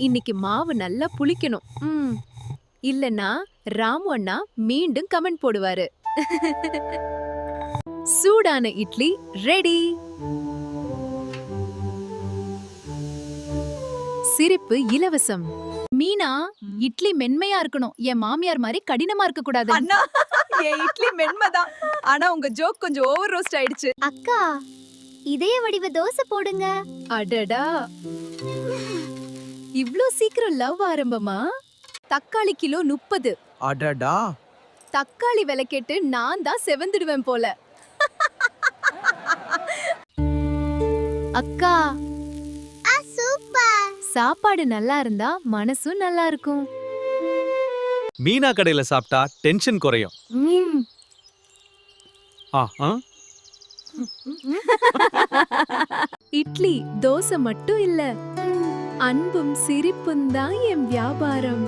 இன்னைக்கு மாவு நல்லா புளிக்கணும். இல்லனா ராமு அண்ணா மீண்டும் கமெண்ட் போடுவாரு. சூடான இட்லி ரெடி. சிரிப்பு இலவசம். மீனா, இட்லி மென்மையா இருக்கணும். என் மாமியார் மாதிரி கடினமா இருக்க கூடாது. அண்ணா, என் இட்லி மென்மைதான். ஆனா உங்க ஜோக் கொஞ்சம் ஓவர் ரோஸ்ட் ஆயிடுச்சு. அக்கா, இதய வடிவ தோசை போடுங்க. அடடா, இவ்ளோ சீக்கிரம் லவ் ஆரம்பமா? தக்காளி கிலோ 30. அடடா, தக்காளி விலை கேட்டு நான் தான் செவந்துடுவேன் போல. அக்கா, சூப்பர். சாப்பாடு நல்லா இருந்தா மனசும் நல்லா இருக்கும். மீனா கடையில சாப்பிட்டா டென்ஷன் குறையும். ம். இட்லி தோசை மட்டும் இல்ல, அன்பும் சிரிப்பும் தான் என் வியாபாரம்.